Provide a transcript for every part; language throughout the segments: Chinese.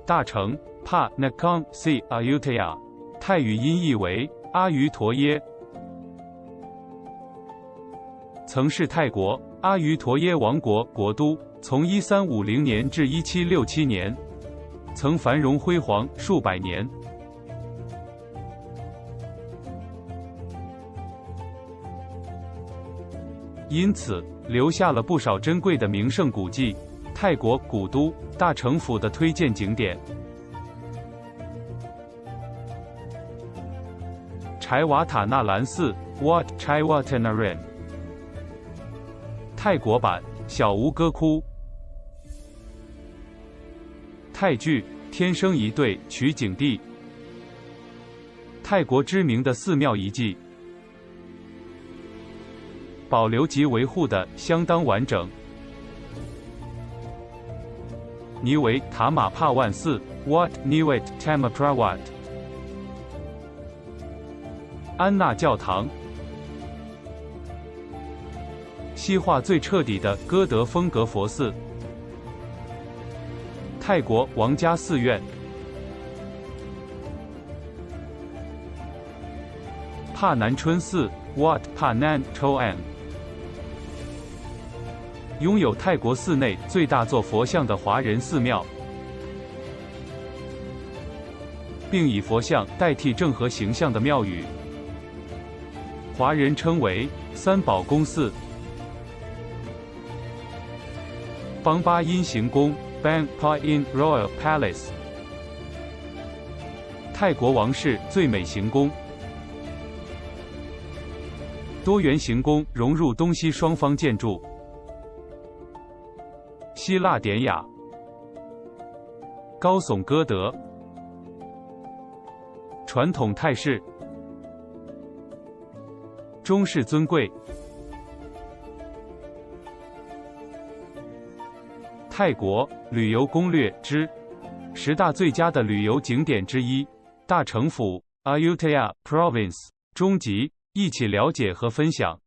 大城，帕 Nakhon Si Ayutthaya， 泰语音译为阿瑜陀耶，曾是泰国阿瑜陀耶王国国都，从1350年至1767年，曾繁荣辉煌数百年。因此，留下了不少珍贵的名胜古迹。泰国古都大城府的推荐景点：柴瓦塔纳兰寺 （Wat Chaiwatthanaran）， 泰国版小吴哥窟，泰剧《天生一对》取景地，泰国知名的寺庙遗迹，保留及维护的相当完整。尼维塔马帕万寺 （Wat Niwet Tamaprawat）， 安娜教堂，西化最彻底的哥德风格佛寺，泰国王家寺院，帕南春寺 （Wat Panan Toan）。拥有泰国寺内最大座佛像的华人寺庙，并以佛像代替正和形象的庙宇，华人称为三宝宫寺。邦巴因行宫 （Bang Pa In Royal Palace），泰国王室最美行宫，多元行宫融入东西双方建筑。希腊典雅，高耸歌德，传统泰式，中式尊贵。泰国旅游攻略之10大最佳的旅游景点之一，大城府 Ayutthaya Province 中集，一起了解和分享。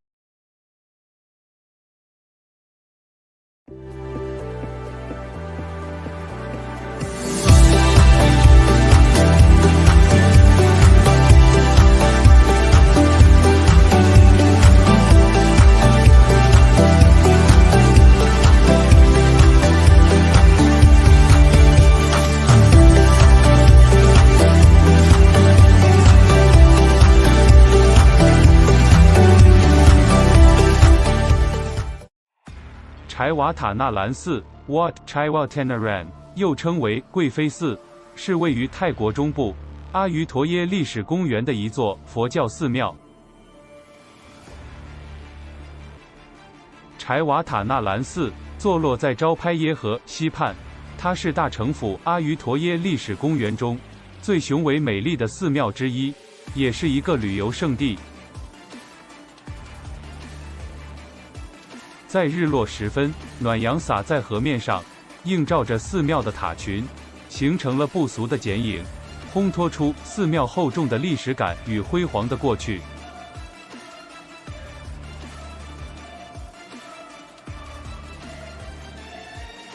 柴瓦塔纳兰寺 （Wat Chaiwatthanaran） 又称为贵妃寺，是位于泰国中部阿瑜陀耶历史公园的一座佛教寺庙。柴瓦塔纳兰寺坐落在昭拍耶河西畔，它是大城府阿瑜陀耶历史公园中最雄伟美丽的寺庙之一，也是一个旅游胜地。在日落时分，暖阳洒在河面上，映照着寺庙的塔群，形成了不俗的剪影，烘托出寺庙厚重的历史感与辉煌的过去。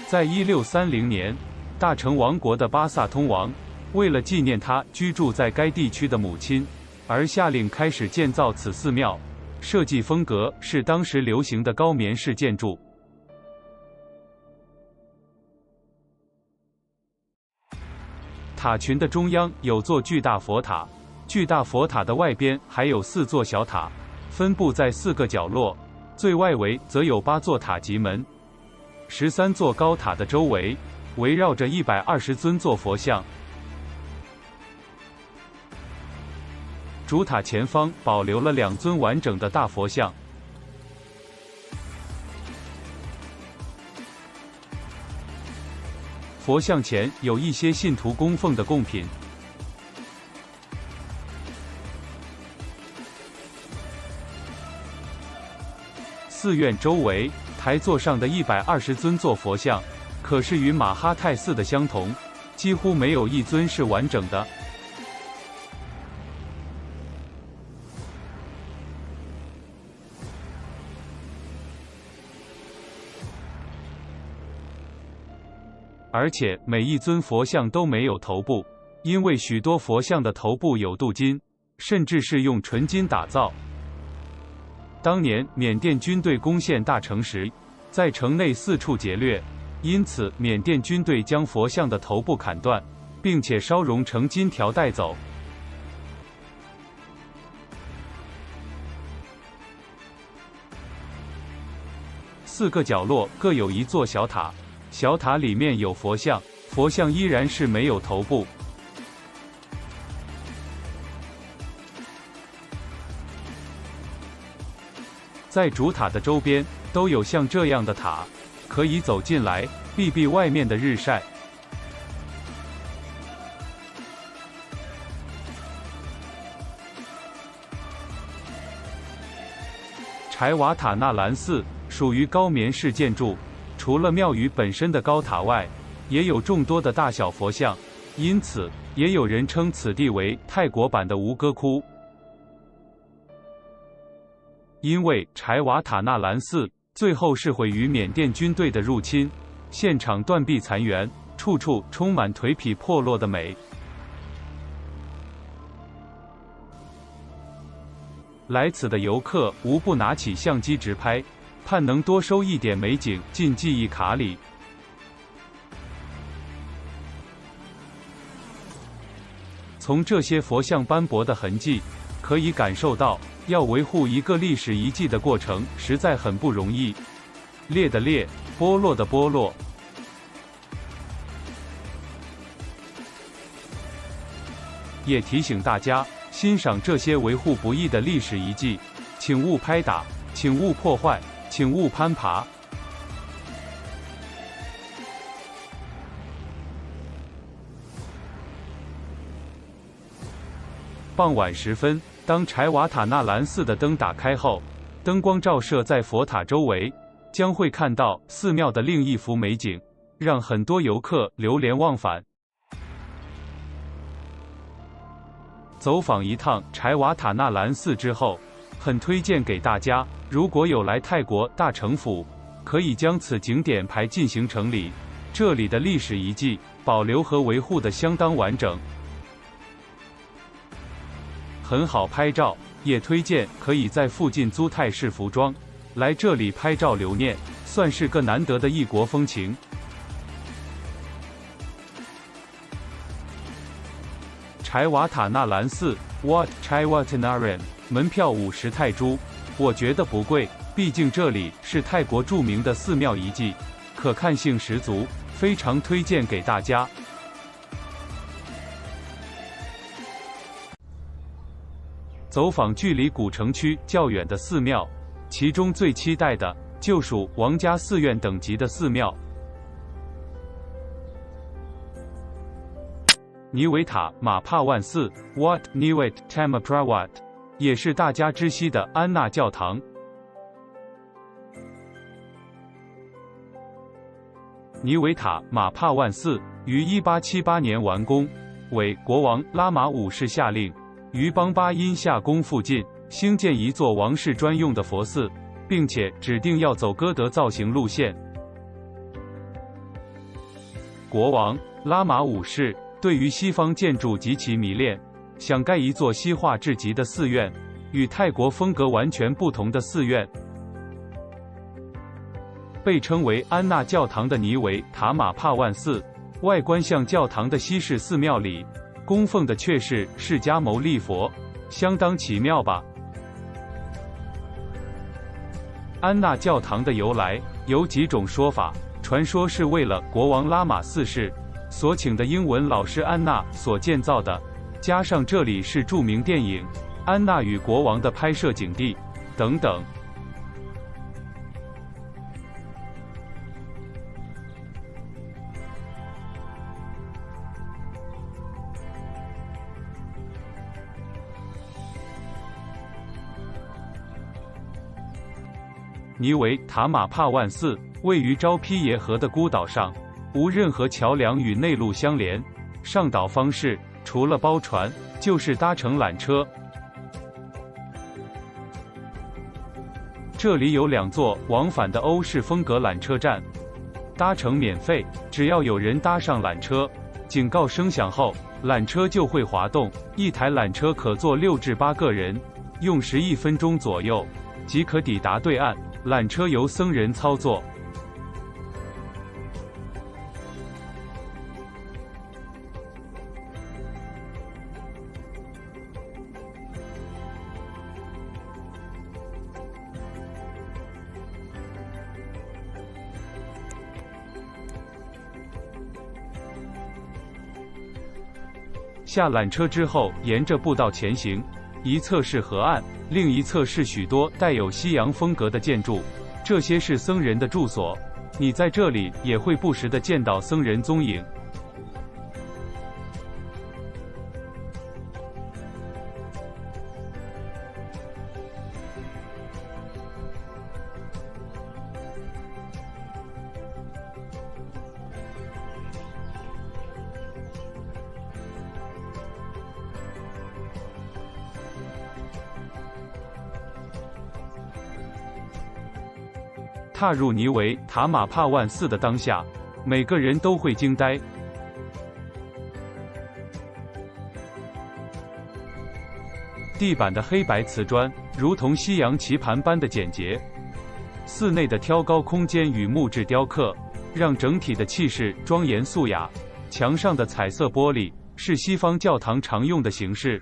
在1630年，大城王国的巴萨通王为了纪念他居住在该地区的母亲，而下令开始建造此寺庙。设计风格是当时流行的高棉式建筑。塔群的中央有座巨大佛塔，巨大佛塔的外边还有4座小塔，分布在4个角落，最外围则有8座塔级门。13座高塔的周围围绕着120尊坐佛像。主塔前方保留了2尊完整的大佛像。佛像前有一些信徒供奉的贡品。寺院周围台座上的120尊坐佛像，可是与马哈泰寺的相同，几乎没有一尊是完整的。而且每一尊佛像都没有头部，因为许多佛像的头部有镀金，甚至是用纯金打造。当年缅甸军队攻陷大城时，在城内四处劫掠，因此缅甸军队将佛像的头部砍断，并且烧熔成金条带走。4个角落各有一座小塔，小塔里面有佛像，佛像依然是没有头部。在主塔的周边都有像这样的塔，可以走进来避避外面的日晒。柴瓦塔纳兰寺属于高棉式建筑，除了庙宇本身的高塔外，也有众多的大小佛像，因此也有人称此地为泰国版的吴哥窟。因为柴瓦塔纳兰寺最后是毁于缅甸军队的入侵，现场断壁残垣，处处充满颓圮破落的美。来此的游客无不拿起相机直拍，盼能多收一点美景进记忆卡里。从这些佛像斑驳的痕迹，可以感受到要维护一个历史遗迹的过程实在很不容易。裂的裂，剥落的剥落。也提醒大家，欣赏这些维护不易的历史遗迹，请勿拍打，请勿破坏，请勿攀爬。傍晚时分，当柴瓦塔纳兰寺的灯打开后，灯光照射在佛塔周围，将会看到寺庙的另一幅美景，让很多游客流连忘返。走访一趟柴瓦塔纳兰寺之后，很推荐给大家，如果有来泰国大城府，可以将此景点排进行程里，这里的历史遗迹保留和维护得相当完整，很好拍照，也推荐可以在附近租泰式服装，来这里拍照留念，算是个难得的异国风情。柴瓦塔纳兰寺 Wat Chaiwatanaran 门票50泰铢，我觉得不贵，毕竟这里是泰国著名的寺庙遗迹，可看性十足，非常推荐给大家。走访距离古城区较远的寺庙，其中最期待的就属王家寺院等级的寺庙。尼维塔马帕万寺 Wat Niwet Tamaprawat 也是大家知悉的安娜教堂。尼维塔马帕万寺于1878年完工，为国王拉玛五世下令于邦巴因夏宫附近兴建一座王室专用的佛寺，并且指定要走哥德造型路线。国王拉玛五世对于西方建筑极其迷恋，想盖一座西化至极的寺院，与泰国风格完全不同的寺院。被称为安娜教堂的尼维塔马帕万寺，外观像教堂的西式寺庙里，供奉的却是释迦牟利佛，相当奇妙吧？安娜教堂的由来有几种说法，传说是为了国王拉玛四世所请的英文老师安娜所建造的，加上这里是著名电影《安娜与国王》的拍摄景地，等等。尼维塔马帕万寺位于昭披耶河的孤岛上，无任何桥梁与内陆相连，上岛方式除了包船，就是搭乘缆车。这里有2座往返的欧式风格缆车站，搭乘免费，只要有人搭上缆车，警告声响后，缆车就会滑动。一台缆车可坐6至8个人，用11分钟左右即可抵达对岸。缆车由僧人操作。下缆车之后，沿着步道前行，一侧是河岸，另一侧是许多带有西洋风格的建筑，这些是僧人的住所。你在这里也会不时地见到僧人踪影。踏入尼维塔玛帕万寺的当下，每个人都会惊呆。地板的黑白瓷砖，如同西洋棋盘般的简洁。寺内的挑高空间与木质雕刻，让整体的气势庄严肃雅。墙上的彩色玻璃，是西方教堂常用的形式。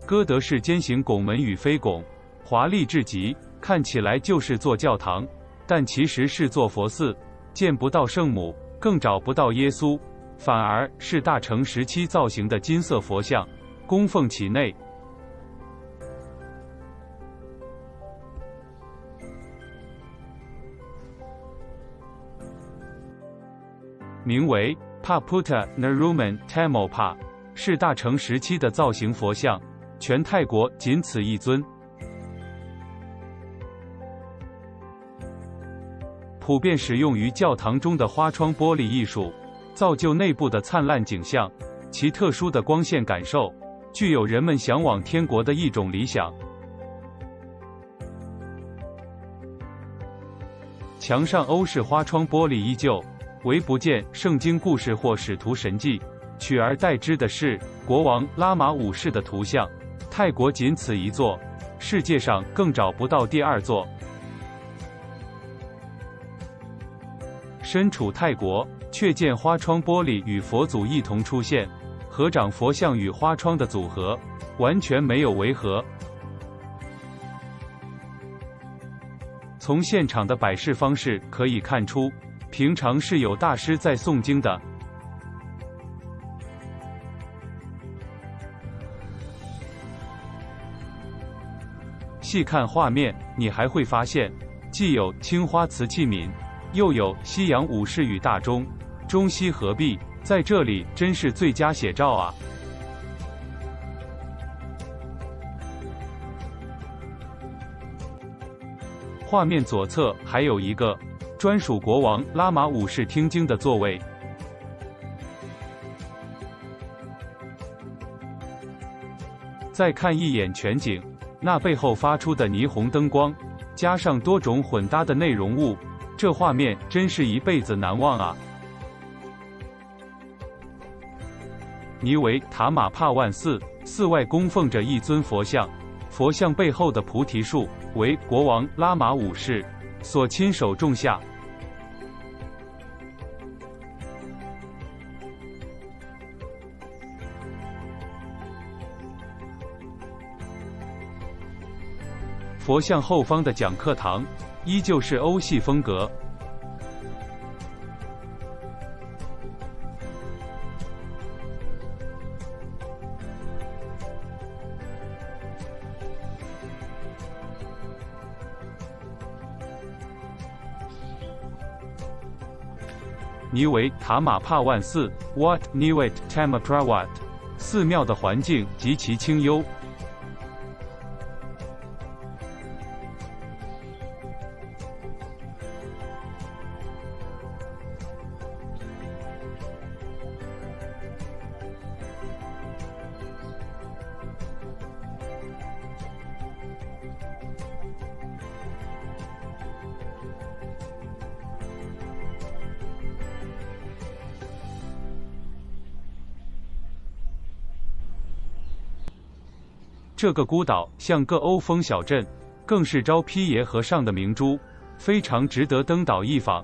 哥德式尖形拱门与飞拱，华丽至极，看起来就是座教堂，但其实是座佛寺，见不到圣母，更找不到耶稣，反而是大成时期造型的金色佛像，供奉其内。名为 Paputta Naruman Tamopa， 是大成时期的造型佛像，全泰国仅此一尊。普遍使用于教堂中的花窗玻璃艺术，造就内部的灿烂景象。其特殊的光线感受，具有人们向往天国的一种理想。墙上欧式花窗玻璃依旧，唯不见圣经故事或使徒神迹，取而代之的是国王拉玛五世的图像。泰国仅此一座，世界上更找不到第二座。身处泰国，却见花窗玻璃与佛祖一同出现，合掌佛像与花窗的组合，完全没有违和。从现场的摆饰方式可以看出，平常是有大师在诵经的。细看画面，你还会发现，既有青花瓷器皿，又有西洋武士与大钟，中西合璧，在这里真是最佳写照啊！画面左侧还有一个专属国王拉玛五世听经的座位。再看一眼全景，那背后发出的霓虹灯光，加上多种混搭的内容物，这画面真是一辈子难忘啊！尼维塔玛帕万寺，寺外供奉着一尊佛像，佛像背后的菩提树为国王拉玛五世所亲手种下。佛像后方的讲课堂依旧是欧系风格。尼维塔玛帕万寺 Wat Niwet Tamaprawat 寺庙的环境极其清幽。这个孤岛像个欧风小镇，更是招披耶河上的明珠，非常值得登岛一访。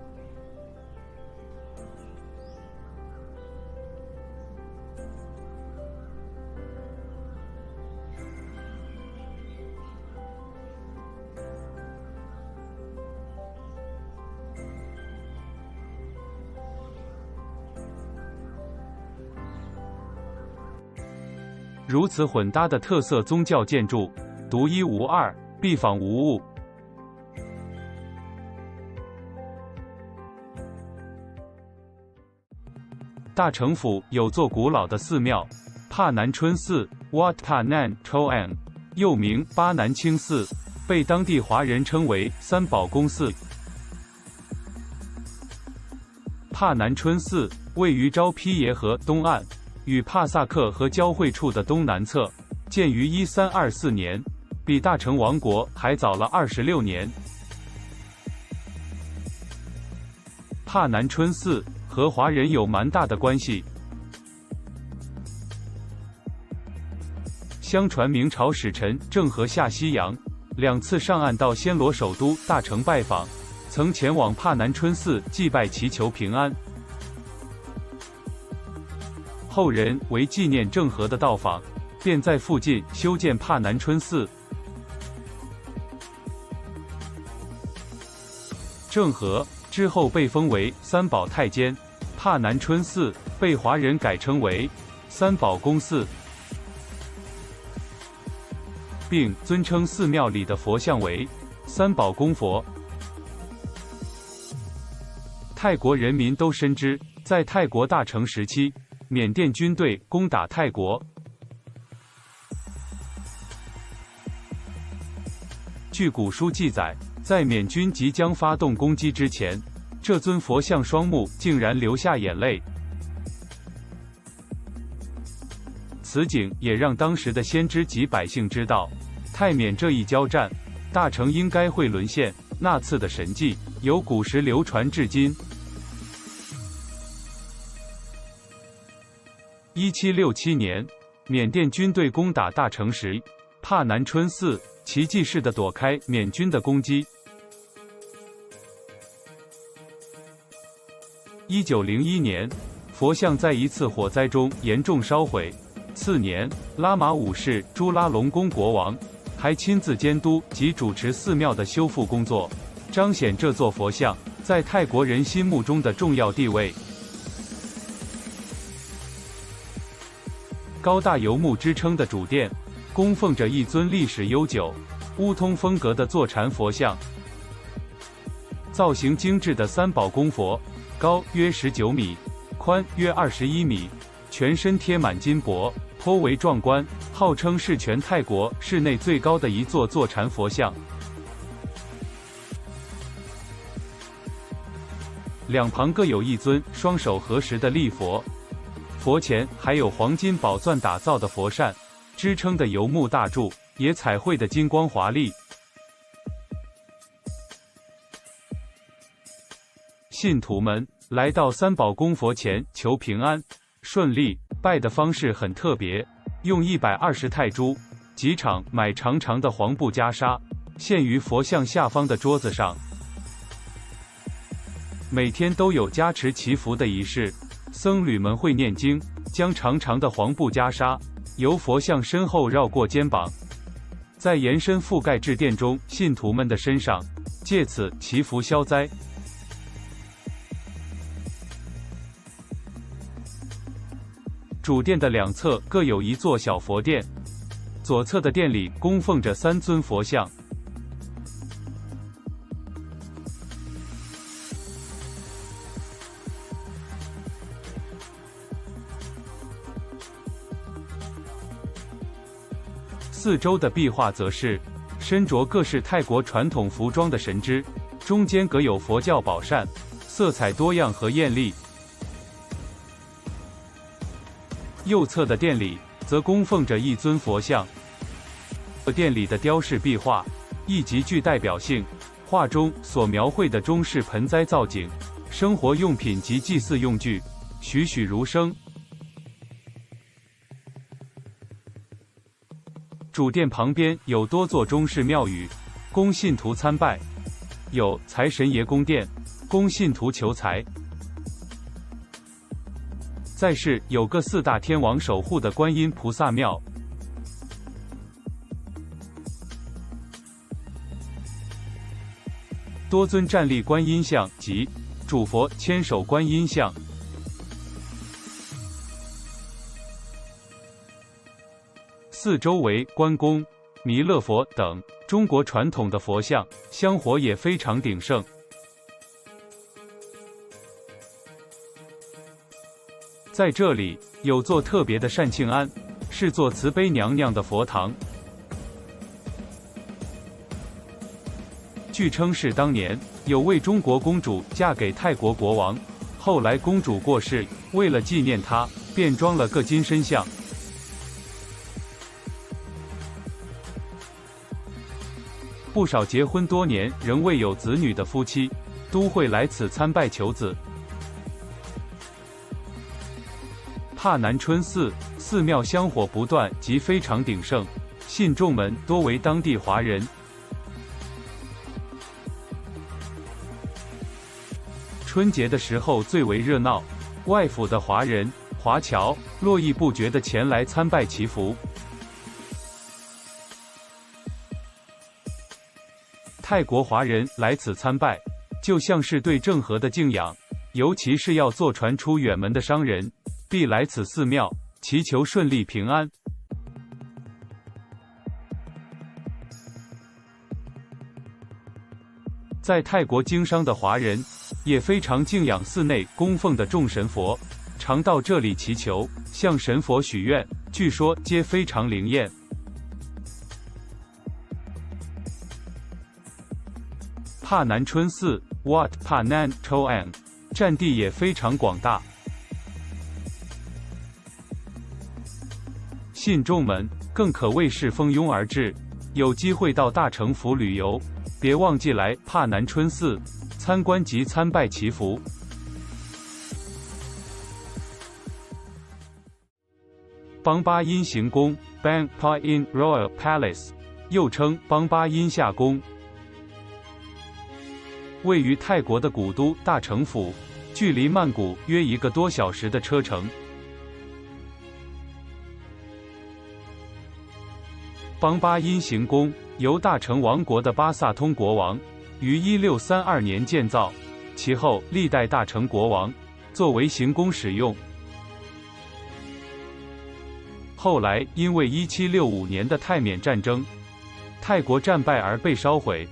如此混搭的特色宗教建筑，独一无二，必访无误。大城府有座古老的寺庙，帕南春寺 （Wat Panan Choang），又名巴南清寺，被当地华人称为三宝宫寺。帕南春寺位于昭披耶河东岸，与帕萨克河交汇处的东南侧，建于1324年，比大成王国还早了26年。帕南春寺和华人有蛮大的关系。相传明朝使臣郑和下西洋，2次上岸到暹罗首都大成拜访，曾前往帕南春寺祭拜祈求平安。后人为纪念郑和的到访，便在附近修建帕南春寺。郑和之后被封为三宝太监，帕南春寺被华人改称为三宝宫寺，并尊称寺庙里的佛像为三宝宫佛。泰国人民都深知，在泰国大成时期，缅甸军队攻打泰国。据古书记载，在缅军即将发动攻击之前，这尊佛像双目竟然流下眼泪。此景也让当时的先知及百姓知道，泰缅这一交战，大成应该会沦陷。那次的神迹由古时流传至今。1767年，缅甸军队攻打大成时，帕南春寺奇迹似的躲开缅军的攻击。1901年，佛像在一次火灾中严重烧毁。次年，拉玛五世朱拉隆功国王还亲自监督及主持寺庙的修复工作，彰显这座佛像在泰国人心目中的重要地位。高大游牧之称的主殿，供奉着一尊历史悠久、乌通风格的坐禅佛像。造型精致的三宝宫佛，高约19米，宽约21米，全身贴满金箔，颇为壮观，号称是全泰国室内最高的一座坐禅佛像。两旁各有一尊双手合十的立佛，佛前还有黄金宝钻打造的佛扇，支撑的游牧大柱也彩绘的金光华丽。信徒们来到三宝宫佛前求平安顺利，拜的方式很特别，用120泰铢几场买长长的黄布袈裟，献于佛像下方的桌子上。每天都有加持祈福的仪式，僧侣们会念经，将长长的黄布袈裟由佛像身后绕过肩膀，再延伸覆盖至殿中信徒们的身上，借此祈福消灾。主殿的两侧各有一座小佛殿，左侧的殿里供奉着3尊佛像。四周的壁画则是身着各式泰国传统服装的神祗，中间隔有佛教宝扇，色彩多样和艳丽。右侧的殿里则供奉着一尊佛像，殿里的雕饰壁画亦极具代表性，画中所描绘的中式盆栽造景、生活用品及祭祀用具栩栩如生。主殿旁边有多座中式庙宇，供信徒参拜，有财神爷宫殿，供信徒求财。再是有个四大天王守护的观音菩萨庙。多尊站立观音像及主佛千手观音像。四周围关公、弥勒佛等中国传统的佛像，香火也非常鼎盛。在这里有座特别的善庆庵，是座慈悲娘娘的佛堂。据称是当年有位中国公主嫁给泰国国王，后来公主过世，为了纪念她，便装了个金身像。不少结婚多年仍未有子女的夫妻，都会来此参拜求子。帕南春寺寺庙香火不断及非常鼎盛，信众们多为当地华人。春节的时候最为热闹，外府的华人、华侨络绎不绝地前来参拜祈福。泰国华人来此参拜，就像是对郑和的敬仰，尤其是要坐船出远门的商人，必来此寺庙祈求顺利平安。在泰国经商的华人也非常敬仰寺内供奉的众神佛，常到这里祈求，向神佛许愿，据说皆非常灵验。帕南春寺 Wat Panan Toan 占地也非常广大，信众们更可谓是蜂拥而至。有机会到大城府旅游，别忘记来帕南春寺参观及参拜祈福。邦巴音行宫 Bang Pa In Royal Palace 又称邦巴音夏宫，位于泰国的古都大城府，距离曼谷约1个多小时的车程。邦巴音行宫由大城王国的巴萨通国王于1632年建造，其后历代大城国王作为行宫使用。后来因为1765年的泰缅战争，泰国战败而被烧毁。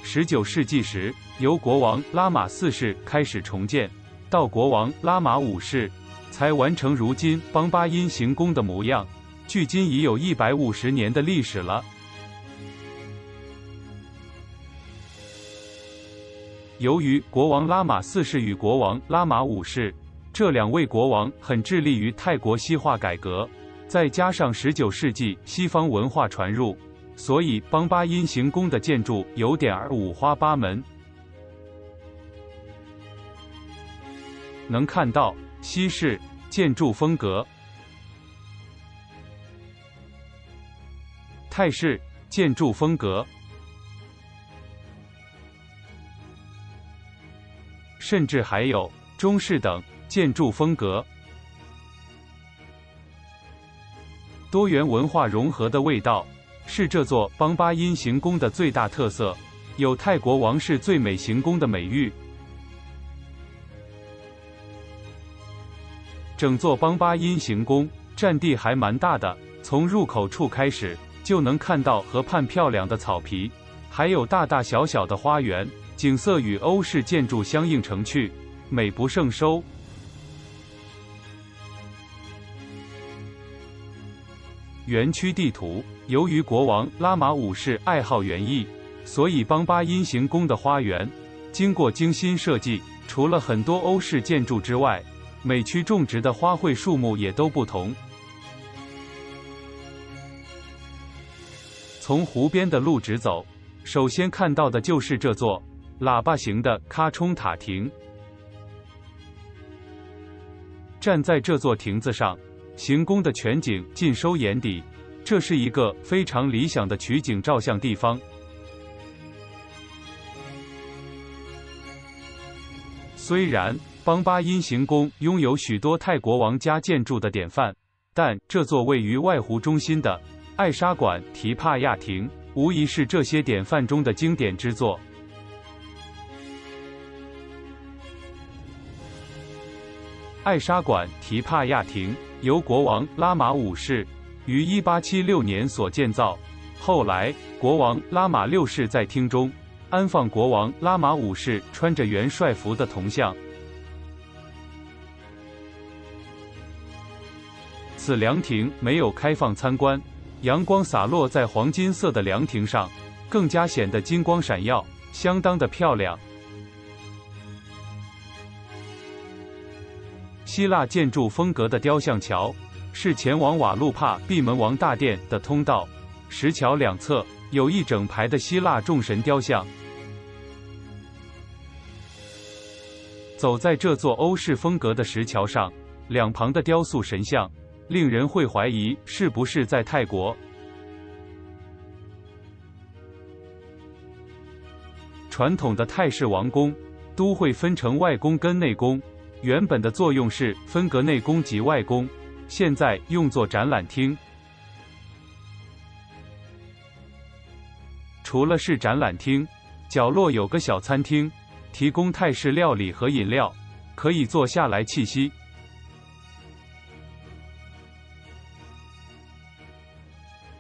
19世纪时，由国王拉玛4世开始重建，到国王拉玛5世才完成如今邦巴音行宫的模样，距今已有150年的历史了。由于国王拉玛4世与国王拉玛5世这2位国王很致力于泰国西化改革，再加上19世纪西方文化传入，所以邦巴音行宫的建筑有点儿五花八门。能看到西式建筑风格、泰式建筑风格，甚至还有中式等建筑风格，多元文化融合的味道是这座邦巴音行宫的最大特色，有泰国王室最美行宫的美誉。整座邦巴音行宫占地还蛮大的，从入口处开始就能看到河畔漂亮的草皮，还有大大小小的花园，景色与欧式建筑相映成趣，美不胜收。园区地图，由于国王拉玛5世爱好园艺，所以邦巴音行宫的花园经过精心设计，除了很多欧式建筑之外，每区种植的花卉树木也都不同。从湖边的路直走，首先看到的就是这座喇叭形的喀冲塔亭。站在这座亭子上，行宫的全景尽收眼底，这是一个非常理想的取景照相地方。虽然邦巴因行宫拥有许多泰国王家建筑的典范，但这座位于外湖中心的艾莎馆提帕亚亭，无疑是这些典范中的经典之作。艾莎馆提帕亚亭由国王拉玛五世于1876年所建造，后来国王拉玛六世在厅中安放国王拉玛五世穿着元帅服的铜像。此凉亭没有开放参观，阳光洒落在黄金色的凉亭上，更加显得金光闪耀，相当的漂亮。希腊建筑风格的雕像桥是前往瓦路帕闭门王大殿的通道，石桥两侧有一整排的希腊众神雕像。走在这座欧式风格的石桥上，两旁的雕塑神像令人会怀疑是不是在泰国。传统的泰式王宫都会分成外宫跟内宫，原本的作用是分隔内宫及外宫，现在用作展览厅。除了是展览厅，角落有个小餐厅，提供泰式料理和饮料，可以坐下来栖息。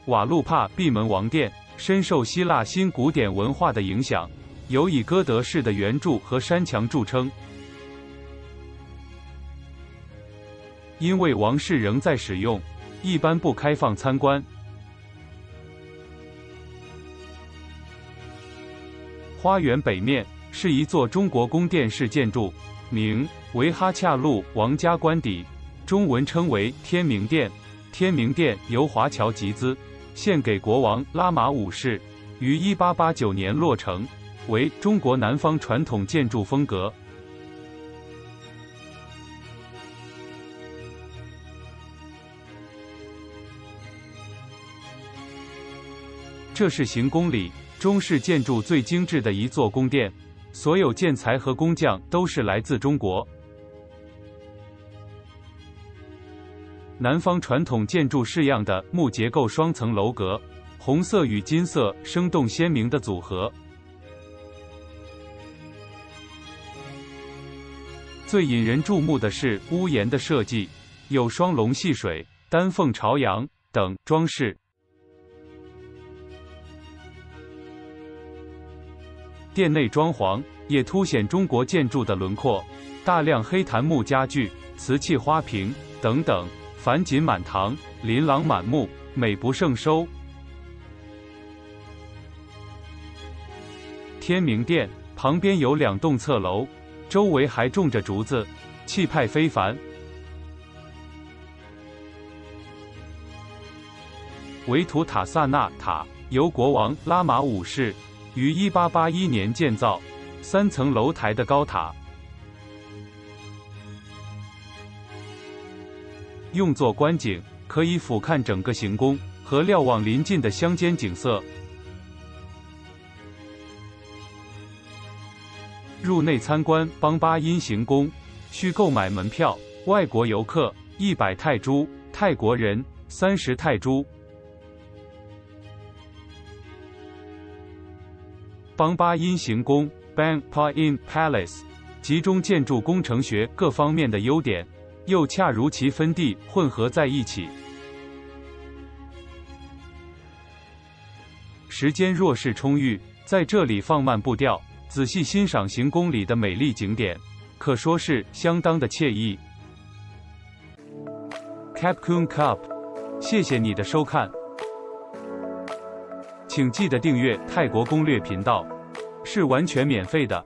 瓦路帕闭门王殿深受希腊新古典文化的影响，有以哥德式的圆柱和山墙著称。因为王室仍在使用，一般不开放参观。花园北面是一座中国宫殿式建筑，名为哈恰路王家官邸，中文称为天明殿。天明殿由华侨集资，献给国王拉玛五世，于1889年落成，为中国南方传统建筑风格。这是行宫里中式建筑最精致的一座宫殿，所有建材和工匠都是来自中国。南方传统建筑式样的木结构双层楼阁，红色与金色生动鲜明的组合。最引人注目的是屋檐的设计，有双龙戏水、丹凤朝阳等装饰。殿内装潢也凸显中国建筑的轮廓，大量黑檀木家具、瓷器花瓶等等，繁锦满堂，琳琅满目，美不胜收。天明殿旁边有2栋侧楼，周围还种着竹子，气派非凡。维图塔萨纳塔由国王拉玛五世于1881年建造，3层楼台的高塔，用作观景，可以俯瞰整个行宫和瞭望邻近的乡间景色。入内参观邦巴因行宫需购买门票，外国游客100泰铢，泰国人30泰铢。邦巴因行宫 Bang Pa In Palace 集中建筑工程学各方面的优点，又恰如其分地混合在一起。时间若是充裕，在这里放慢步调，仔细欣赏行宫里的美丽景点，可说是相当的惬意。Capcoon Cup， 谢谢你的收看，请记得订阅泰国攻略频道，是完全免费的。